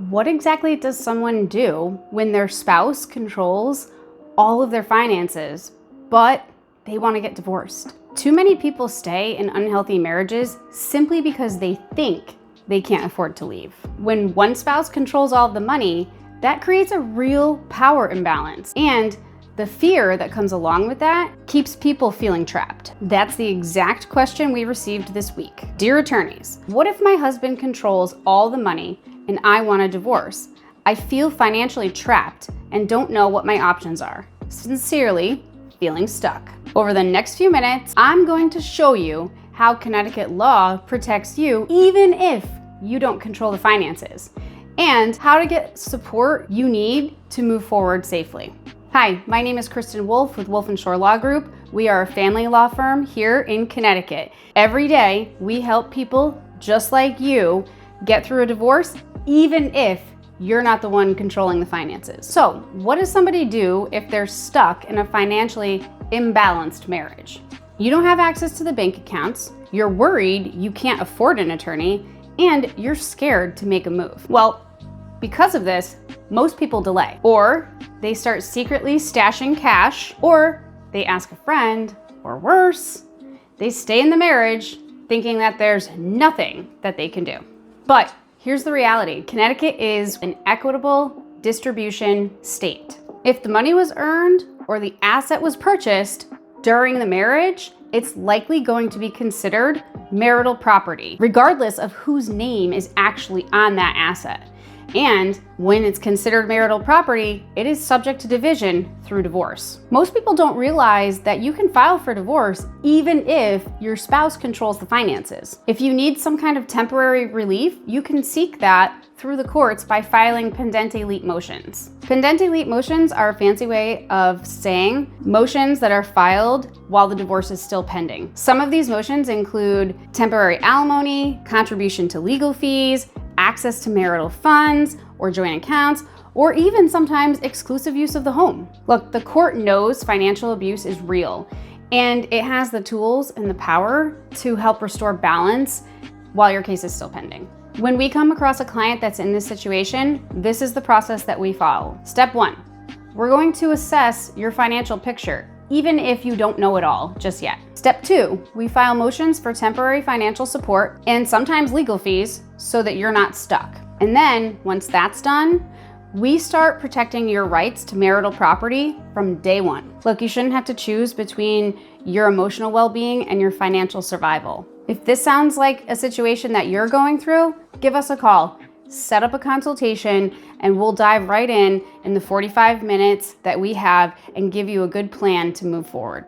What exactly does someone do when their spouse controls all of their finances, but they want to get divorced? Too many people stay in unhealthy marriages simply because they think they can't afford to leave. When one spouse controls all of the money, that creates a real power imbalance. And the fear that comes along with that keeps people feeling trapped. That's the exact question we received this week. Dear attorneys, what if my husband controls all the money and I want a divorce? I feel financially trapped and don't know what my options are. Sincerely, feeling stuck. Over the next few minutes, I'm going to show you how Connecticut law protects you even if you don't control the finances, and how to get support you need to move forward safely. Hi, my name is Kristen Wolf with Wolf & Shore Law Group. We are a family law firm here in Connecticut. Every day, we help people just like you get through a divorce, even if you're not the one controlling the finances. So, what does somebody do if they're stuck in a financially imbalanced marriage? You don't have access to the bank accounts, you're worried you can't afford an attorney, and you're scared to make a move. Well, because of this, most people delay, or they start secretly stashing cash, or they ask a friend, or worse, they stay in the marriage thinking that there's nothing that they can do. But here's the reality. Connecticut is an equitable distribution state. If the money was earned or the asset was purchased during the marriage, it's likely going to be considered marital property, regardless of whose name is actually on that asset. And when it's considered marital property, it is subject to division through divorce. Most people don't realize that you can file for divorce even if your spouse controls the finances. If you need some kind of temporary relief, you can seek that through the courts by filing pendente lite motions. Pendente lite motions are a fancy way of saying motions that are filed while the divorce is still pending. Some of these motions include temporary alimony, contribution to legal fees, access to marital funds or joint accounts, or even sometimes exclusive use of the home. Look, the court knows financial abuse is real, and it has the tools and the power to help restore balance while your case is still pending. When we come across a client that's in this situation, this is the process that we follow. Step 1, we're going to assess your financial picture, even if you don't know it all just yet. Step 2, we file motions for temporary financial support and sometimes legal fees so that you're not stuck. And then once that's done, we start protecting your rights to marital property from day one. Look, you shouldn't have to choose between your emotional well-being and your financial survival. If this sounds like a situation that you're going through, give us a call. Set up a consultation and we'll dive right in the 45 minutes that we have and give you a good plan to move forward.